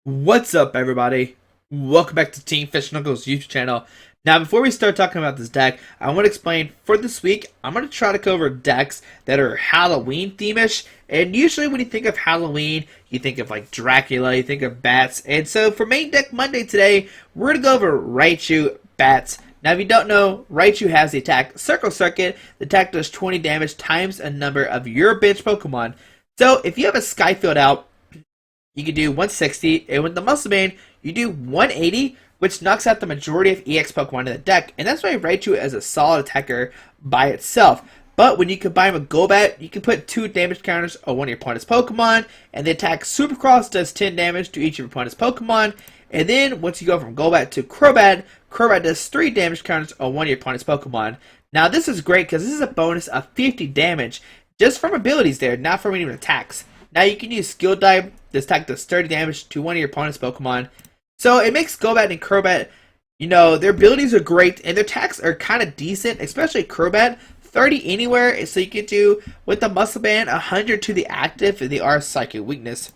What's up, everybody? Welcome back to Team Fish Knuckles YouTube channel. Now, before we start talking about this deck, I want to explain for this week, I'm going to try to cover decks that are Halloween theme-ish. And usually when you think of Halloween, you think of like Dracula, you think of bats. And so for main deck Monday today, we're going to go over Raichu, bats. Now, if you don't know, Raichu has the attack Circle Circuit. The attack does 20 damage times a number of your bench Pokemon. So if you have a Skyfield out, you can do 160, and with the Muscle Band, you do 180, which knocks out the majority of EX Pokemon in the deck, and that's why Raichu is a solid attacker by itself. But when you combine with Golbat, you can put 2 damage counters on one of your opponent's Pokemon, and the attack Supercross does 10 damage to each of your opponent's Pokemon, and then once you go from Golbat to Crobat, Crobat does 3 damage counters on one of your opponent's Pokemon. Now this is great because this is a bonus of 50 damage, just from abilities there, not from even attacks. Now you can use Skill Dive. This attack does 30 damage to one of your opponent's Pokemon. So it makes Golbat and Crobat, their abilities are great and their attacks are kind of decent, especially Crobat. 30 anywhere, so you can do with the Muscle Band 100 to the active if they are Psychic Weakness.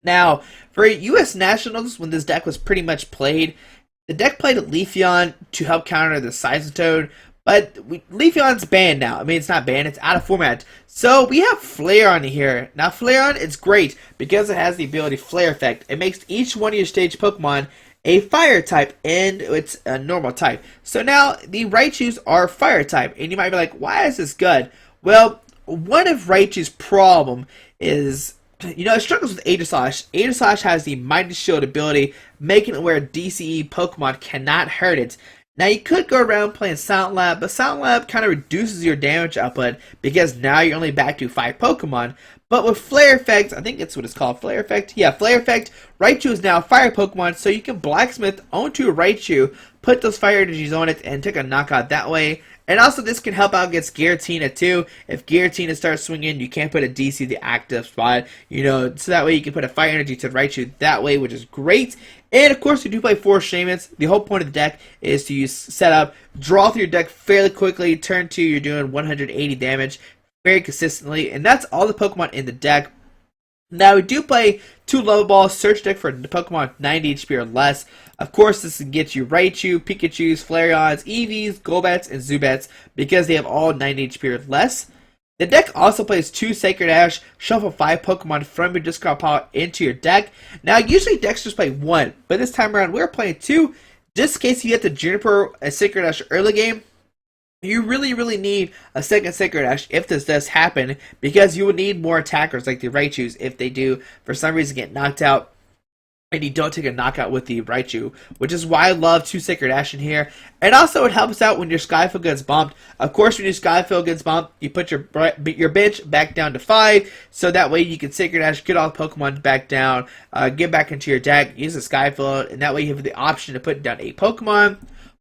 Now, for US Nationals, when this deck was pretty much played, the deck played Leafeon to help counter the Seismitoad. But Leafeon's banned now. I mean, it's not banned, it's out of format. So we have Flareon here. Now, Flareon is great because it has the ability Flare Effect. It makes each one of your stage Pokemon a Fire type, and it's a normal type. So now, the Raichus are Fire type, and you might be like, why is this good? Well, one of Raichu's problem is, it struggles with Aegislash. Aegislash has the Mighty Shield ability, making it where DCE Pokemon cannot hurt it. Now, you could go around playing Silent Lab, but Silent Lab kind of reduces your damage output because now you're only back to 5 Pokemon. But with Flare Effect, I think that's what it's called, Flare Effect. Yeah, Flare Effect, Raichu is now a Fire Pokemon, so you can Blacksmith onto a Raichu, put those Fire Energies on it, and take a knockout that way. And also, this can help out against Giratina too. If Giratina starts swinging, you can't put a DC the active spot, so that way you can put a Fire Energy to Raichu that way, which is great. And of course, you do play 4 Shamans. The whole point of the deck is to use setup, draw through your deck fairly quickly. Turn 2, you're doing 180 damage very consistently, and that's all the Pokemon in the deck. Now, we do play 2 Level Balls, search deck for the Pokemon 90 HP or less. Of course, this can get you Raichu, Pikachus, Flareons, Eevees, Golbats, and Zubats because they have all 90 HP or less. The deck also plays 2 Sacred Ash, shuffle 5 Pokemon from your discard pile into your deck. Now, usually decks just play 1, but this time around we're playing 2, just in case you get the Juniper a Sacred Ash early game. You really need a second Sacred Ash if this does happen, because you will need more attackers like the Raichus if they do for some reason get knocked out and you don't take a knockout with the Raichu, which is why I love 2 Sacred Ash in here. And also it helps out when your Skyfield gets bumped. Of course, when your Skyfield gets bumped, you put your bench back down to 5, so that way you can Sacred Ash, get all the Pokemon back down, get back into your deck, use the Skyfield, and that way you have the option to put down 8 Pokemon.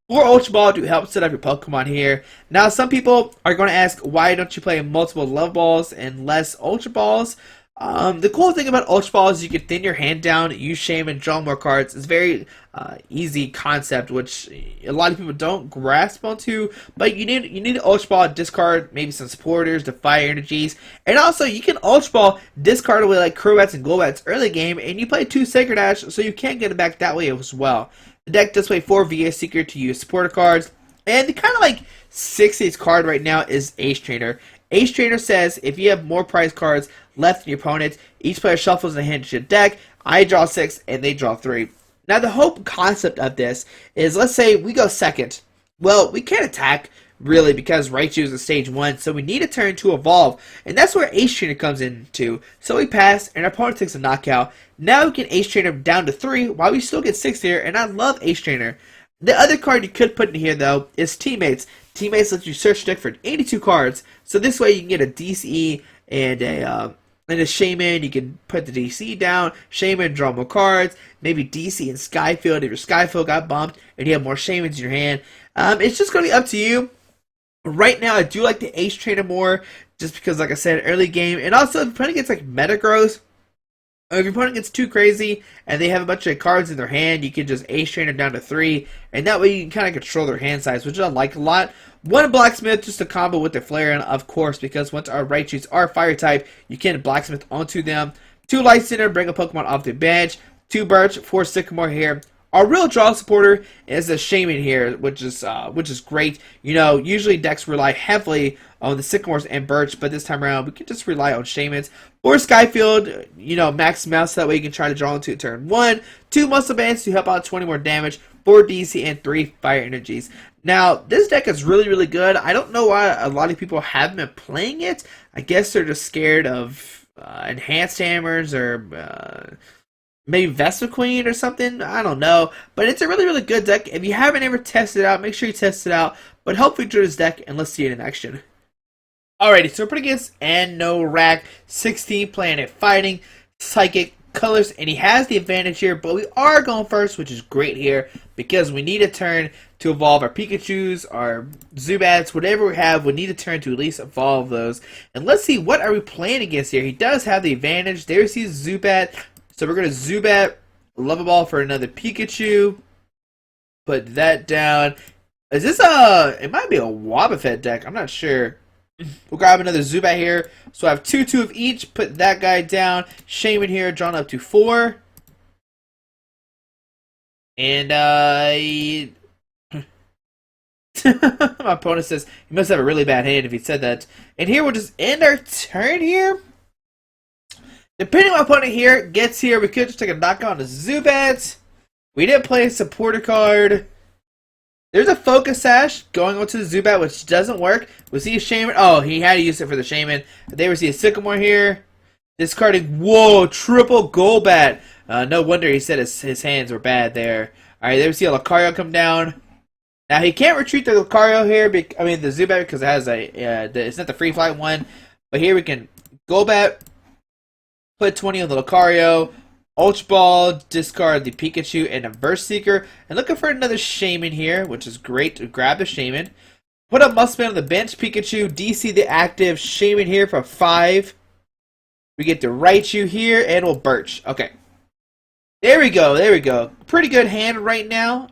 4 Ultra Ball to help set up your Pokemon here. Now, some people are going to ask, why don't you play multiple Love Balls and less Ultra Balls? The cool thing about Ultra Ball is you can thin your hand down, use Shaman, draw more cards. It's a very easy concept, which a lot of people don't grasp onto. But you need an Ultra Ball, discard maybe some supporters to Fire Energies. And also, you can Ultra Ball, discard away like Crobats and Golbats early game, and you play 2 Sacred Ash, so you can get it back that way as well. The deck does play 4 VA Seeker to use supporter cards. And the kind of like 60th card right now is Ace Trainer. Ace Trainer says if you have more prize cards left than your opponent, each player shuffles and hands your deck. I draw 6 and they draw 3. Now, the whole concept of this is, let's say we go second. Well, we can't attack really because Raichu is a stage 1, so we need a turn to evolve, and that's where Ace Trainer comes into. So we pass and our opponent takes a knockout. Now we can Ace Trainer down to 3 while we still get 6 here, and I love Ace Trainer. The other card you could put in here though is Teammates. Teammates lets you search deck for 82 cards, so this way you can get a DCE and a Shaman. You can put the DC down, Shaman, draw more cards, maybe DC and Skyfield if your Skyfield got bumped and you have more Shamans in your hand. It's just going to be up to you. Right now, I do like the Ace Trainer more, just because, like I said, early game, and also if your opponent gets like Metagross, or if your opponent gets too crazy and they have a bunch of cards in their hand, you can just Ace Trainer down to 3, and that way you can kind of control their hand size, which I like a lot. 1 Blacksmith just to combo with the Flareon, of course, because once our Raichus are Fire type, you can Blacksmith onto them. 2 Light Center, bring a Pokemon off the bench. 2 Birch, 4 Sycamore here. Our real draw supporter is a Shaman here, which is great. You know, usually decks rely heavily on the Sycamores and Birch, but this time around we can just rely on Shamans. Or Skyfield, you know, Max Mouse, that way you can try to draw into turn 1. 2 Muscle Bands to help out 20 more damage, 4 DC, and 3 Fire Energies. Now, this deck is really, really good. I don't know why a lot of people haven't been playing it. I guess they're just scared of Enhanced Hammers or maybe Vespa Queen or something. I don't know. But it's a really, really good deck. If you haven't ever tested it out, make sure you test it out. But hopefully enjoy this deck, and let's see it in action. Alrighty, so we're putting against and no rack, 16 Planet Fighting, Psychic, Colors, and he has the advantage here, but we are going first, which is great here, because we need a turn to evolve our Pikachus, our Zubats, whatever we have, we need a turn to at least evolve those. And let's see, what are we playing against here? He does have the advantage. There's his Zubat, so we're going to Zubat, Love Ball for another Pikachu, put that down. Is this it might be a Wobbuffet deck, I'm not sure. We'll grab another Zubat here. So I have 2 of each. Put that guy down. Shaman here, drawn up to 4. And my opponent says he must have a really bad hand if he said that. And here we'll just end our turn here. Depending on my opponent here gets here, we could just take a knockout on the Zubat. We didn't play a supporter card. There's a Focus Sash going on to the Zubat, which doesn't work. We see a Shaman. Oh, he had to use it for the Shaman. There we see a Sycamore here. Discarding. Whoa, triple Golbat. No wonder he said his hands were bad there. Alright, there we see a Lucario come down. Now, he can't retreat the Lucario here. The Zubat, because it has it's not the free flight one. But here we can Golbat. Put 20 on the Lucario. Ultra Ball, discard the Pikachu and a Burst Seeker. And looking for another Shaman here, which is great to grab the Shaman. Put a Muscle Band on the bench, Pikachu, DC the active, Shaman here for 5. We get the Raichu here, and we'll Birch. Okay. There we go. Pretty good hand right now.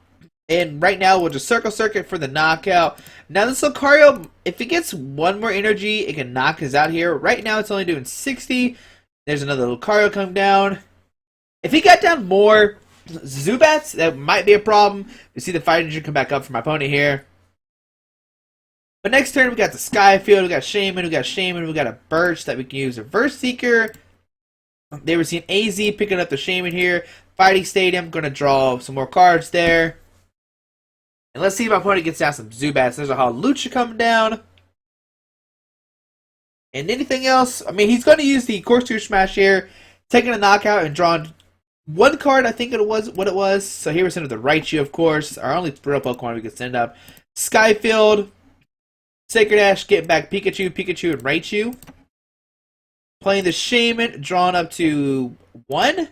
And right now, we'll just Circle Circuit for the knockout. Now, this Lucario, if it gets 1 more energy, it can knock us out here. Right now, it's only doing 60. There's another Lucario come down. If he got down more Zubats, that might be a problem. We see the Fighting Engine come back up for my opponent here. But next turn, we got the Skyfield, we got Shaman, we got a Birch that we can use. A Verse Seeker. They were seeing AZ picking up the Shaman here. Fighting Stadium, going to draw some more cards there. And let's see if my opponent gets down some Zubats. There's a Hawlucha coming down. And anything else? I mean, he's going to use the Corkscrew Smash here. Taking a knockout and drawing 1 card, I think it was what it was. So here we're sending the Raichu, of course. Our only real Pokemon we can send up. Skyfield. Sacred Ash, getting back Pikachu, and Raichu. Playing the Shaman, drawn up to 1.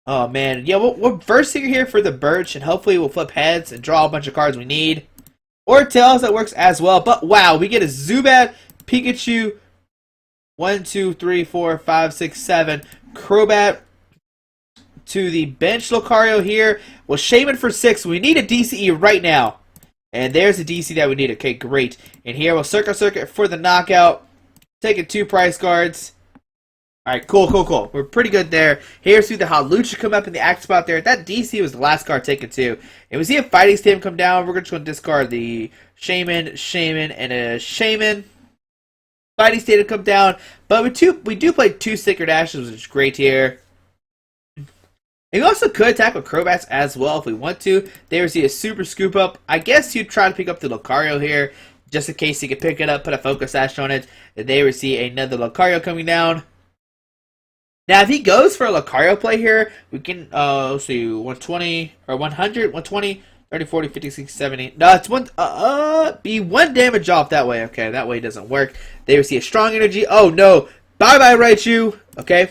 Oh, man. Yeah, we're Burst Seeker here for the Birch, and hopefully we'll flip heads and draw a bunch of cards we need. Or Tails, that works as well. But, wow, we get a Zubat, Pikachu, 1, 2, 3, 4, 5, 6, 7. Crobat to the bench Lucario here. Well, Shaman for 6. We need a DCE right now. And there's the DC that we need. Okay, great. And here we'll Circle Circuit for the knockout. Taking 2 prize cards. Alright, cool. We're pretty good there. Here's see the Hawlucha come up in the act spot there. That DC was the last card taken too. And we see a Fighting Stadium come down. We're just going to discard the Shaman, and a Shaman. Fighting Stadium come down. But we do play 2 Sacred Ashes, which is great here. And we also could attack with Crobats as well if we want to. There we see a Super Scoop Up. I guess you'd try to pick up the Lucario here, just in case you could pick it up, put a Focus Sash on it. And there we see another Lucario coming down. Now, if he goes for a Lucario play here, we can, let's see, 120, or 100, 120, 30, 40, 50, 60, 70. No, it's be 1 damage off that way. Okay, that way it doesn't work. There we see a Strong Energy. Oh, no. Bye-bye, Raichu. Okay.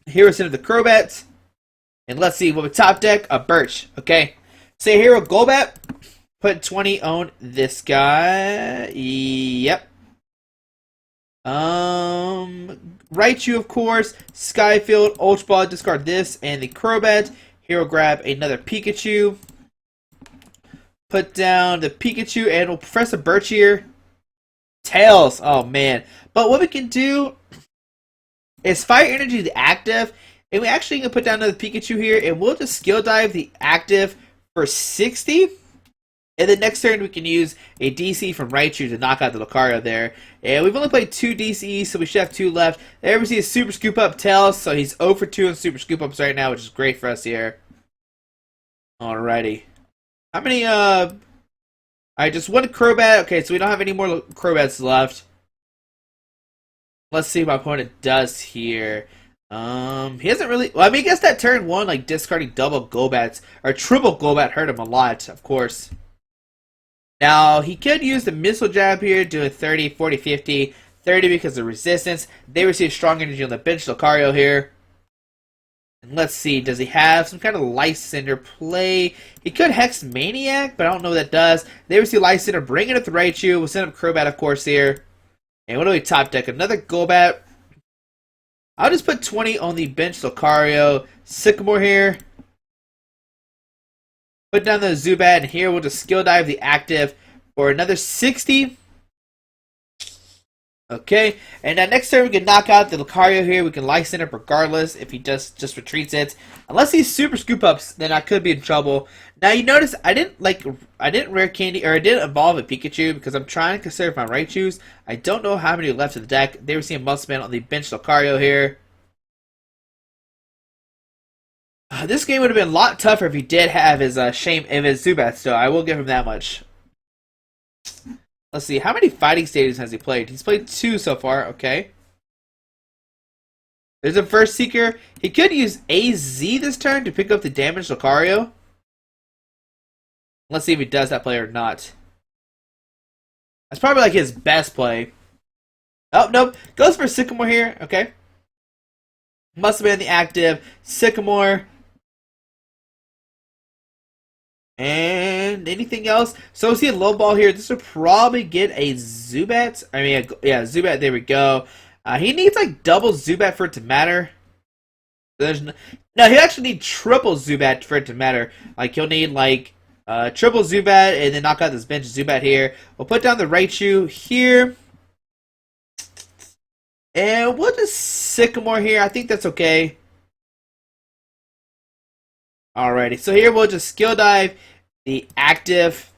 Here we're sending the Crobats. And let's see, what we top deck, a Birch. Okay. Say here with Golbat. Put 20 on this guy. Yep. Raichu, of course. Skyfield, Ultra Ball, discard this, and the Crobat. Here we'll grab another Pikachu. Put down the Pikachu, and we'll Professor Birch here. Tails. Oh, man. But what we can do is Fire Energy the active, And we actually can put down another Pikachu here, and we'll just skill dive the active for 60. And then next turn we can use a DC from Raichu to knock out the Lucario there. And we've only played 2 DCs, so we should have 2 left. There we see a Super Scoop Up Tails, so he's 0 for 2 in Super Scoop Ups right now, which is great for us here. Alrighty. How many, Alright, just one Crobat. Okay, so we don't have any more Crobats left. Let's see what my opponent does here. He hasn't really... Well, I mean, I guess that turn 1, like, discarding double Golbats, or triple Golbat hurt him a lot, of course. Now, he could use the Missile Jab here, doing 30, 40, 50. 30 because of resistance. They receive strong energy on the bench Lucario here. And let's see, does he have some kind of Life Cinder play? He could Hex Maniac, but I don't know what that does. They receive Life Cinder, bring it up to Raichu. We'll send up Crobat, of course, here. And what do we top deck? Another Golbat. I'll just put 20 on the bench Lucario. Sycamore here. Put down the Zubat, and here we'll just skill dive the active for another 60. Okay, and now next turn we can knock out the Lucario here. We can Life Cinder regardless if he just retreats it. Unless he's Super Scoop Ups, then I could be in trouble. Now you notice I didn't rare candy, or I didn't evolve a Pikachu because I'm trying to conserve my Raichus. I don't know how many left in the deck. They were seeing Muscle Man on the bench Lucario here. This game would have been a lot tougher if he did have his his Zubat still. I will give him that much. Let's see, how many fighting stages has he played? He's played 2 so far, okay. There's a First Seeker. He could use AZ this turn to pick up the damaged Lucario. Let's see if he does that play or not. That's probably like his best play. Oh, nope. Goes for Sycamore here, okay. Must have been the active. Sycamore. And anything else? So we see a low ball here. This would probably get a Zubat. I mean, yeah, Zubat. There we go. He needs like double Zubat for it to matter. There's no, he actually need triple Zubat for it to matter. Like he'll need like triple Zubat and then knock out this bench Zubat here. We'll put down the Raichu here. And we'll just Sycamore here. I think that's okay. Alrighty, so here we'll just skill dive the active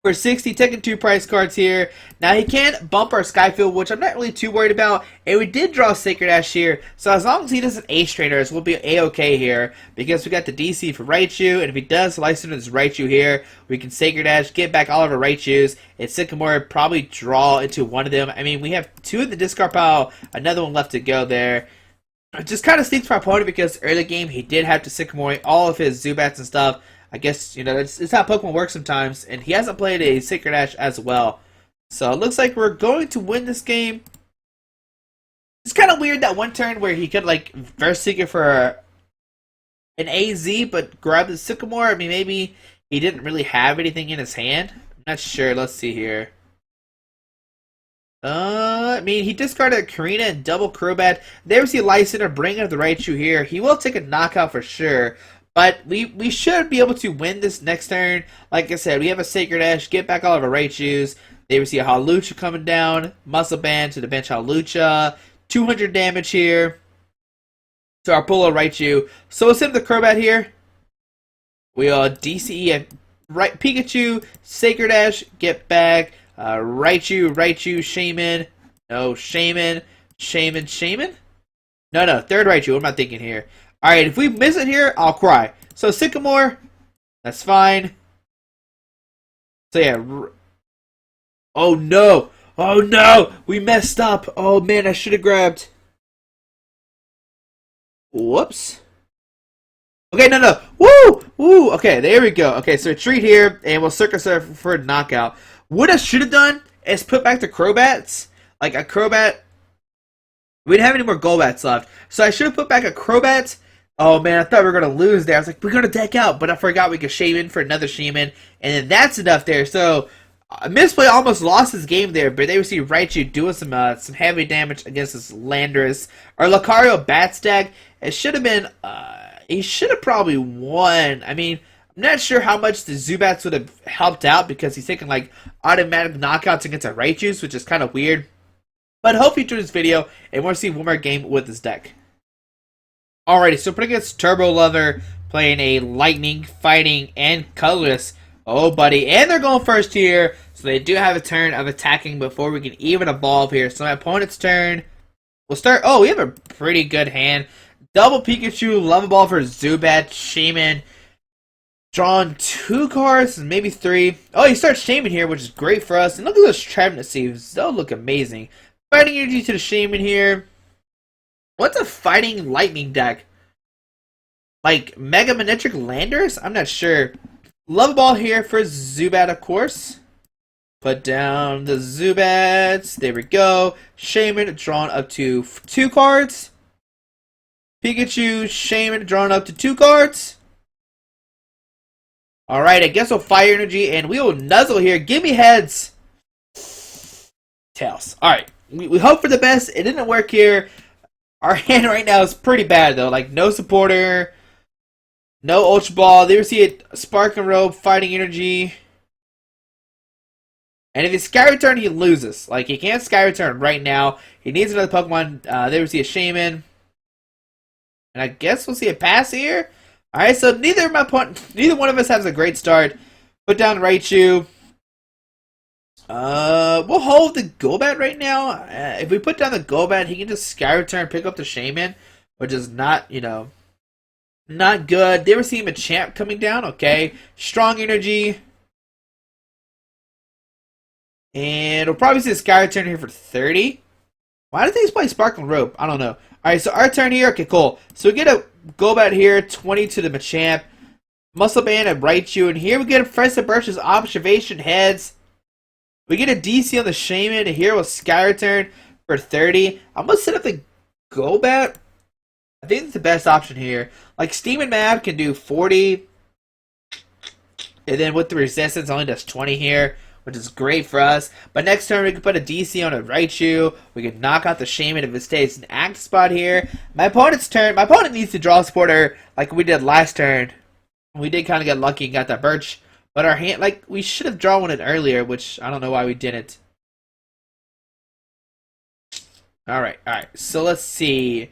for 60, taking 2 price cards here. Now he can bump our Skyfield, which I'm not really too worried about. And we did draw Sacred Ash here, so as long as he doesn't Ace Trainer us, we'll be A-okay here. Because we got the DC for Raichu, and if he does license his Raichu here, we can Sacred Ash, get back all of our Raichus, and Sycamore probably draw into one of them. I mean, we have 2 in the discard pile, another one left to go there. It just kind of stinks for our opponent because early game he did have to Sycamore all of his Zubats and stuff. I guess, you know, it's how Pokemon works sometimes. And he hasn't played a Sacred Ash as well. So it looks like we're going to win this game. It's kind of weird that one turn where he could, like, Verse Seeker for an AZ, but grab the Sycamore. I mean, maybe he didn't really have anything in his hand. I'm not sure. Let's see here. I mean, he discarded Karina and double Crobat. There we see Life Cinder bringing up the Raichu here. He will take a knockout for sure. But we should be able to win this next turn. Like I said, we have a Sacred Ash. Get back all of our Raichus. There we see a Hawlucha coming down. Muscle Band to the bench Hawlucha. 200 damage here to our Polo Raichu. So we'll send the Crobat here. We'll DCE a Pikachu. Sacred Ash. Get back. Raichu, Shaman. No, Shaman. No, third Raichu. What am I thinking here? Alright, if we miss it here, I'll cry. So, Sycamore. That's fine. So, yeah. Oh, no. Oh, no. We messed up. Oh, man, I should have grabbed. Whoops. Okay, no. Woo! Okay, there we go. Okay, so retreat here, and we'll Circus Surf for a knockout. What I should have done is put back the Crobats. Like a Crobat. We didn't have any more Golbats left. So I should have put back a Crobat. Oh man, I thought we were going to lose there. I was like, we're going to deck out. But I forgot we could Shaman for another Shaman. And then that's enough there. So Misplay almost lost his game there. But they see Raichu doing some heavy damage against this Landorus. Our Lucario bat stack. It should have been... he should have probably won. I mean... I'm not sure how much the Zubats would have helped out because he's taking like automatic knockouts against our Raichus, which is kind of weird. But hope you enjoyed this video and want to see one more game with this deck. Alrighty, so putting against Turbo Lover, playing a Lightning, Fighting, and Colorless. Oh, buddy. And they're going first here, so they do have a turn of attacking before we can even evolve here. So my opponent's turn will start. Oh, we have a pretty good hand. Double Pikachu, Lava Ball for Zubat, Shaman. Drawn 2 cards, maybe 3. Oh, he starts Shaman here, which is great for us. And look at those Trevenant Seeds. They'll look amazing. Fighting Energy to the Shaman here. What's a Fighting Lightning deck? Like Mega Manectric Landers? I'm not sure. Love Ball here for Zubat, of course. Put down the Zubats. There we go. Shaman drawn up to 2 cards. Pikachu, Shaman drawn up to 2 cards. Alright, I guess we'll Fire Energy and we will Nuzzle here. Give me heads. Tails. Alright, we hope for the best. It didn't work here. Our hand right now is pretty bad though. Like no supporter, no Ultra Ball. There we see a Sparking Robe, Fighting Energy. And if he Sky Return, he loses. Like he can't Sky Return right now. He needs another Pokemon. There we see a Shaman. And I guess we'll see a pass here. Alright, so neither one of us has a great start. Put down Raichu. We'll hold the Golbat right now. If we put down the Golbat, he can just Sky Return, pick up the Shaman, which is not, not good. They were seeing a Champ coming down. Okay, Strong Energy, and we'll probably see a Sky Return here for 30. Why do things play Sparkling Rope? I don't know. All right, so our turn here. Okay, cool. So we get a Golbat here, 20 to the Machamp, Muscle Band, and Raichu, and here we get a Professor Birch's Observation Heads. We get a DC on the Shaman, and here we'll Sky Return for 30. I'm going to set up the Golbat. I think it's the best option here. Like, Steam and Mab can do 40. And then with the Resistance, only does 20 here, which is great for us. But next turn, we can put a DC on a Raichu. We can knock out the Shaman if it stays in active spot here. My opponent's turn. My opponent needs to draw a supporter like we did last turn. We did kind of get lucky and got that Birch. But our hand, like, we should have drawn one earlier, which I don't know why we didn't. Alright. So let's see. I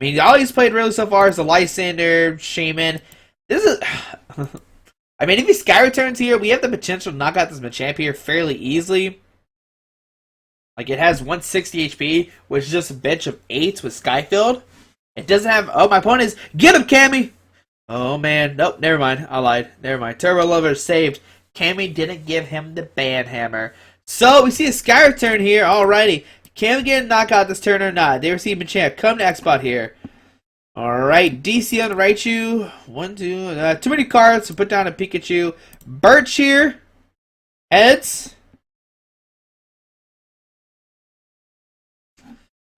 mean, all he's played really so far is the Lysander, Shaman. This is... I mean, if he Sky Returns here, we have the potential to knock out this Machamp here fairly easily. Like, it has 160 HP, which is just a bench of 8s with Skyfield. It doesn't have... Oh, my opponent is... Get him, Cammy! Oh, man. Nope, never mind. I lied. Never mind. Turbo Lover saved. Cammy didn't give him the Ban Hammer. So, we see a Sky Return here. Alrighty. Can we get a knockout this turn or not? They receive Machamp. Come to X-Spot here. Alright. DC on the Raichu. 1, 2. Too many cards, so put down a Pikachu. Birch here. Heads.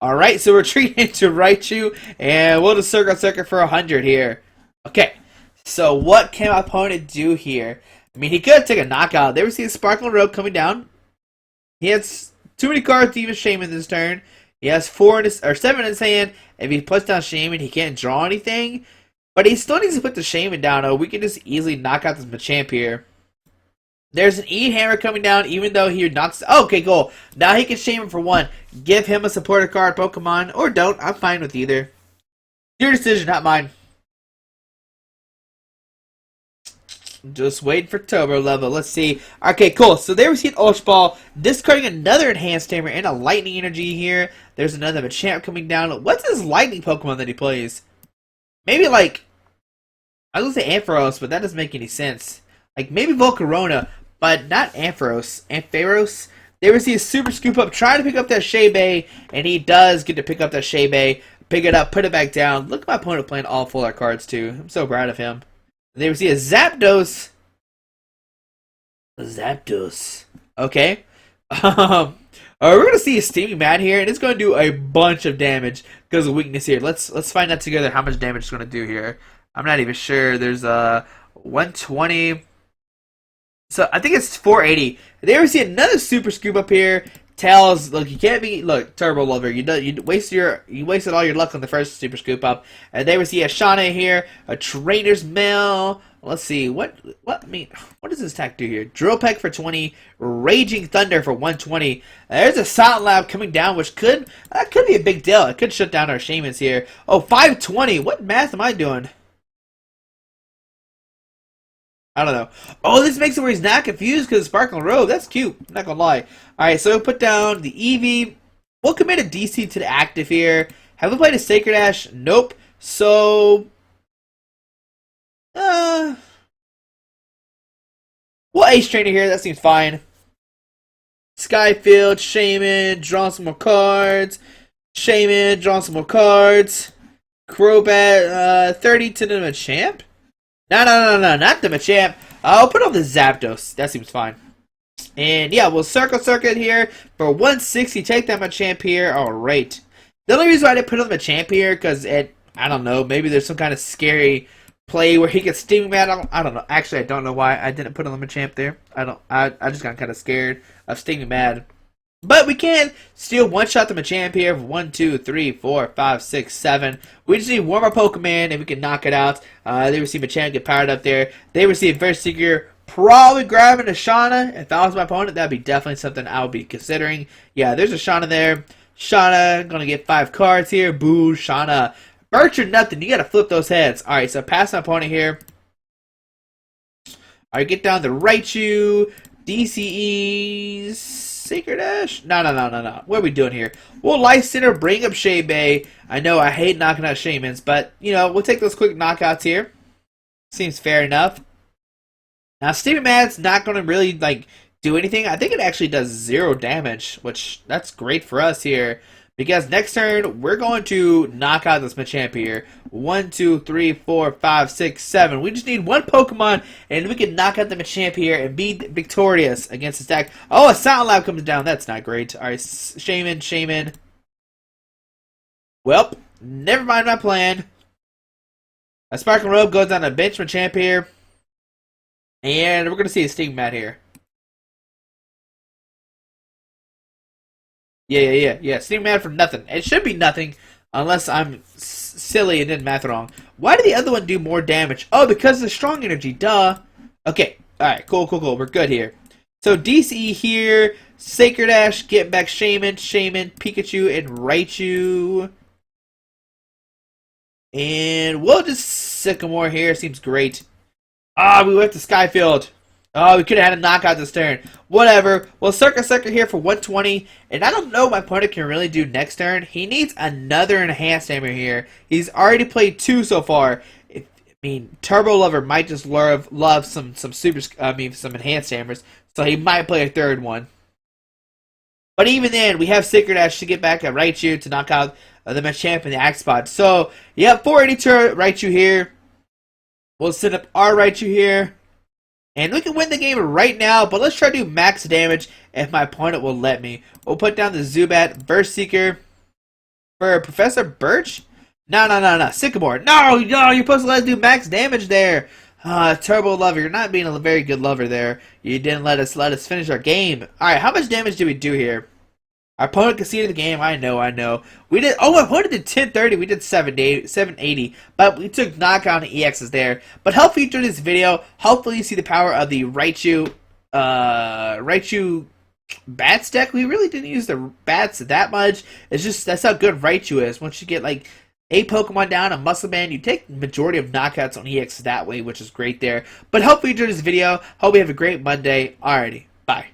Alright, so we're treating into Raichu. And we'll just circle for 100 here. Okay, so what can my opponent do here? I mean, he could take a knockout. There we see a Sparkling Rope coming down. He has too many cards to even Shaman this turn. He has 7 in his hand. If he puts down Shaman, he can't draw anything. But he still needs to put the Shaman down. Oh, we can just easily knock out this Machamp here. There's an E Hammer coming down, even though he knocks... Oh, okay, cool. Now he can Shaman for 1. Give him a supporter card, Pokemon, or don't. I'm fine with either. Your decision, not mine. Just waiting for Turbo level. Let's see. Okay, cool. So there we see an Ultra Ball. Discarding another Enhanced Hammer and a Lightning Energy here. There's another Machamp coming down. What's this Lightning Pokemon that he plays? Maybe like... I was going to say Ampharos, but that doesn't make any sense. Like maybe Volcarona, but not Ampharos. Ampharos? There we see a Super Scoop Up. Trying to pick up that Shaybe. And he does get to pick up that Shaybe. Pick it up, put it back down. Look at my opponent playing all full art cards too. I'm so proud of him. There we see a Zapdos. Zapdos. Okay. We're going to see a Steaming Mad here, and it's going to do a bunch of damage because of weakness here. Let's find out together how much damage it's going to do here. I'm not even sure. There's 120. So I think it's 480. There we see another Super Scoop Up here. Tails, look, you can't be, look, Turbo Lover, you wasted all your luck on the first Super Scoop Up. And there we see a Shauna here, a Trainer's Mail, Let's see what does this attack do here? Drill Peck for 20, Raging Thunder for 120. There's a Silent Lab coming down, which could be a big deal. It could shut down our Shamans here. Oh, 520. What math am I doing? I don't know. Oh, this makes it where he's not confused because of Sparkling Robe. That's cute. I'm not gonna lie. Alright, so we'll put down the Eevee. We'll commit a DC to the active here. Have we played a Sacred Ash? Nope. So we'll Ace Trainer here. That seems fine. Skyfield, Shaman, draw some more cards. Shaman, draw some more cards. Crobat, 30 to the Machamp? No, not the Machamp. I'll put on the Zapdos. That seems fine. And yeah, we'll Circle Circuit here for 160. Take that Machamp here. Alright. The only reason why I didn't put on the Machamp here, because I don't know, maybe there's some kind of scary play where he gets Steaming Mad. I don't know. Actually, I don't know why I didn't put on the Machamp there. I just got kind of scared of Steaming Mad. But we can still one-shot the Machamp here for 1, 2, 3, 4, 5, 6, 7. We just need one more Pokemon and we can knock it out. They receive Machamp, get powered up there. They receive Versieker, probably grabbing a Shauna. If I was my opponent, that'd be definitely something I would be considering. Yeah, there's a Shauna there. Shauna, gonna get 5 cards here. Boo, Shauna. Birch or nothing, you gotta flip those heads. Alright, so pass my opponent here. Alright, get down the Raichu, DCEs, Sacred Ash? No. What are we doing here? We'll Life Center, bring up Shea Bay. I know I hate knocking out Shamans, but, you know, we'll take those quick knockouts here. Seems fair enough. Now, Steaming Mad's not going to really, like, do anything. I think it actually does 0 damage, which, that's great for us here. Because next turn, we're going to knock out this Machamp here. 1, 2, 3, 4, 5, 6, 7. We just need one Pokemon, and we can knock out the Machamp here and be victorious against this deck. Oh, a Silent Lab comes down. That's not great. Alright, Shaman. Well, never mind my plan. A Sparkling Robe goes down to bench Machamp here. And we're going to see a Steaming Mad here. Yeah. Steaming Mad for nothing. It should be nothing unless I'm silly and did math wrong. Why did the other one do more damage? Oh, because of the strong energy. Duh. Okay. Alright, cool. We're good here. So DC here. Sacred Ash, get back Shaman, Pikachu, and Raichu. And we'll just Sycamore here. Seems great. We went to Skyfield. Oh, we could have had a knockout this turn. Whatever. We'll Circle here for 120. And I don't know what my opponent can really do next turn. He needs another Enhanced Hammer here. He's already played 2 so far. Turbo Lover might just love some Enhanced Hammers. So he might play a third one. But even then, we have Sacred Ash to get back at Raichu to knock out the Machamp and the Axe Pod. So, yeah, 480 to Raichu here. We'll set up our Raichu here. And we can win the game right now, but let's try to do max damage if my opponent will let me. We'll put down the Zubat, Versieker for Professor Birch. No, Sycamore. No, you're supposed to let us do max damage there. Turbo Lover, you're not being a very good lover there. You didn't let us finish our game. Alright, how much damage did we do here? Our opponent conceded the game. I know. We did. Oh, our opponent did 1030. We did 780. But we took knockout and EXs there. But hopefully you enjoyed this video. Hopefully you see the power of the Raichu Bats deck. We really didn't use the Bats that much. It's just that's how good Raichu is. Once you get like 8 Pokemon down, a Muscle Band, you take the majority of knockouts on EX that way, which is great there. But hopefully you enjoyed this video. Hope you have a great Monday. Alrighty, bye.